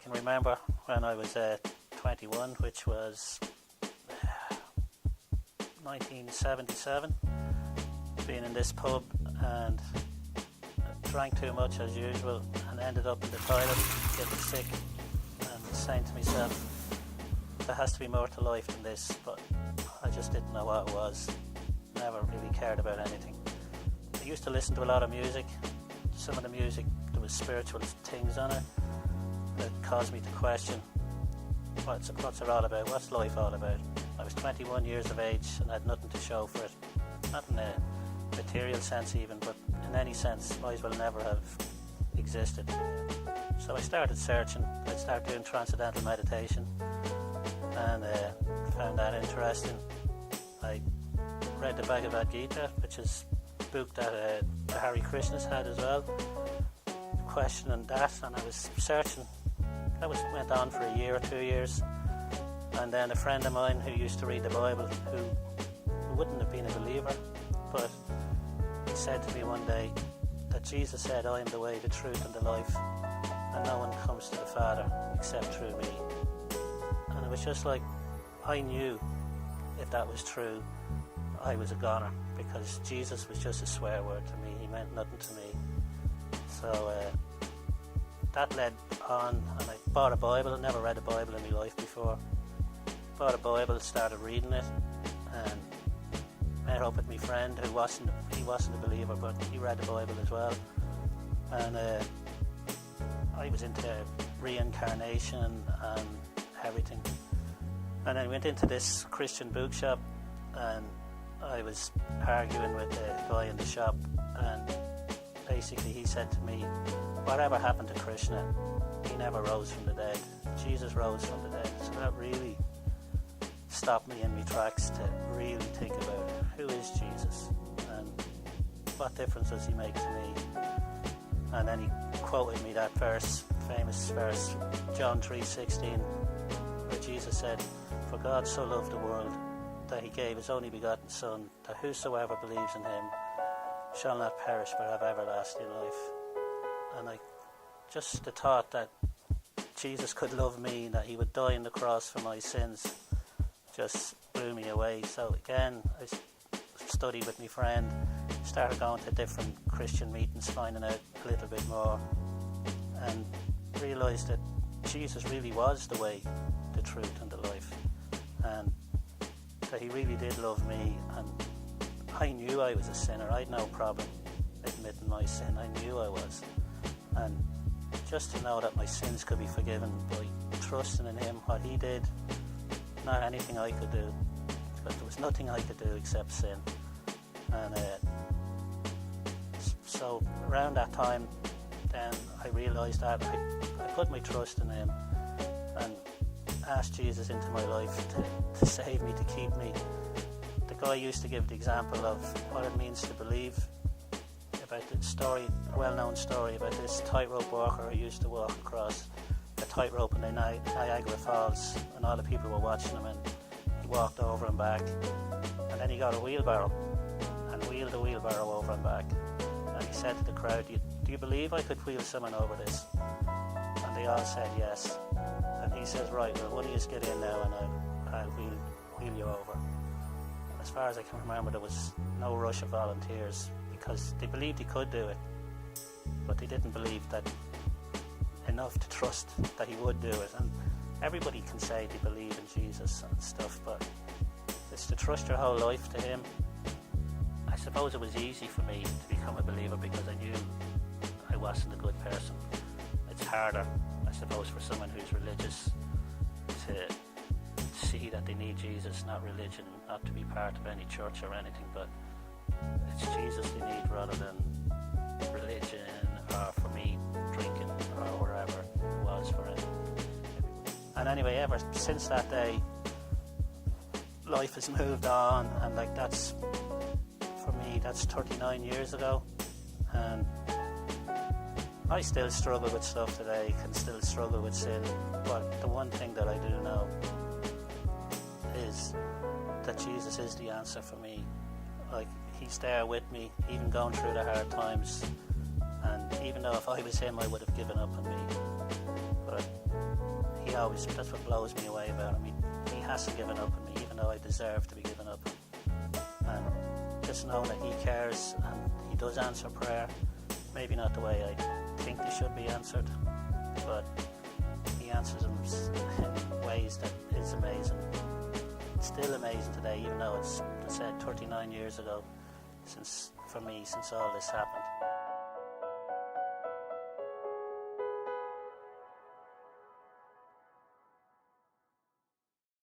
can remember when I was 21, which was 1977, being in this pub, and drank too much as usual and ended up in the toilet getting sick, and saying to myself, there has to be more to life than this, but I just didn't know what it was. Never really cared about anything. I used to listen to a lot of music. Some of the music, there was spiritual things on it that caused me to question what's it all about, what's life all about. I was 21 years of age and had nothing to show for it, not in a material sense even, but in any sense might as well never have existed. So I started searching. I started doing transcendental meditation and found that interesting. I read the Bhagavad Gita, which is a book that Hare Krishna's had as well, questioning that, and I was searching. That went on for a year or 2 years, and then a friend of mine who used to read the Bible, who wouldn't have been a believer, but he said to me one day that Jesus said, I am the way, the truth and the life, and no one comes to the Father except through me. And it was just like, I knew if that was true, I was a goner, because Jesus was just a swear word to me. He meant nothing to me. So that led on, and I bought a Bible. I never read a Bible in my life before. Bought a Bible, started reading it, and met up with my friend who wasn't a believer, but he read the Bible as well. And I was into reincarnation and everything. And I went into this Christian bookshop, and I was arguing with the guy in the shop, and basically he said to me, whatever happened to Krishna? He never rose from the dead. Jesus rose from the dead. So that really stopped me in my tracks to really think about who is Jesus and what difference does he make to me. And then he quoted me that verse, famous verse, John 3:16, where Jesus said, for God so loved the world that he gave his only begotten Son, that whosoever believes in him shall not perish but have everlasting life. And just the thought that Jesus could love me, that he would die on the cross for my sins, just blew me away. So again, I studied with my friend, started going to different Christian meetings, finding out a little bit more, and realised that Jesus really was the way, the truth and the life, and that he really did love me. And I knew I was a sinner. I had no problem admitting my sin. I knew I was. And just to know that my sins could be forgiven by trusting in him, what he did, not anything I could do, because there was nothing I could do except sin. And so around that time, then I realised that I put my trust in him and asked Jesus into my life to save me, to keep me. The guy used to give the example of what it means to believe, about the story, a well-known story about this tightrope walker who used to walk across the tightrope in the Niagara Falls, and all the people were watching him, and he walked over and back, and then he got a wheelbarrow and wheeled the wheelbarrow over and back, and he said to the crowd, do you believe I could wheel someone over this? And they all said yes. And he says, right, well, one of you get in now and I'll wheel you over. As far as I can remember, there was no rush of volunteers, because they believed he could do it, but they didn't believe that enough to trust that he would do it. And everybody can say they believe in Jesus and stuff, but it's to trust your whole life to him. I suppose it was easy for me to become a believer because I knew I wasn't a good person. It's harder, I suppose, for someone who's religious to see that they need Jesus, not religion, not to be part of any church or anything, but it's Jesus they need rather than religion, or for me, drinking, or whatever it was for it. And anyway, ever since that day, life has moved on, and that's, for me, that's 39 years ago, and I still struggle with stuff today, can still struggle with sin, but the one thing that I do know is that Jesus is the answer for me. He's there with me, even going through the hard times, and even though if I was him, I would have given up on me. But that's what blows me away about him. He hasn't given up on me, even though I deserve to be given up on. And just knowing that he cares and he does answer prayer, maybe not the way I think they should be answered, but he answers them in ways that is amazing. It's still amazing today, even though it's, I said, 39 years ago since all this happened.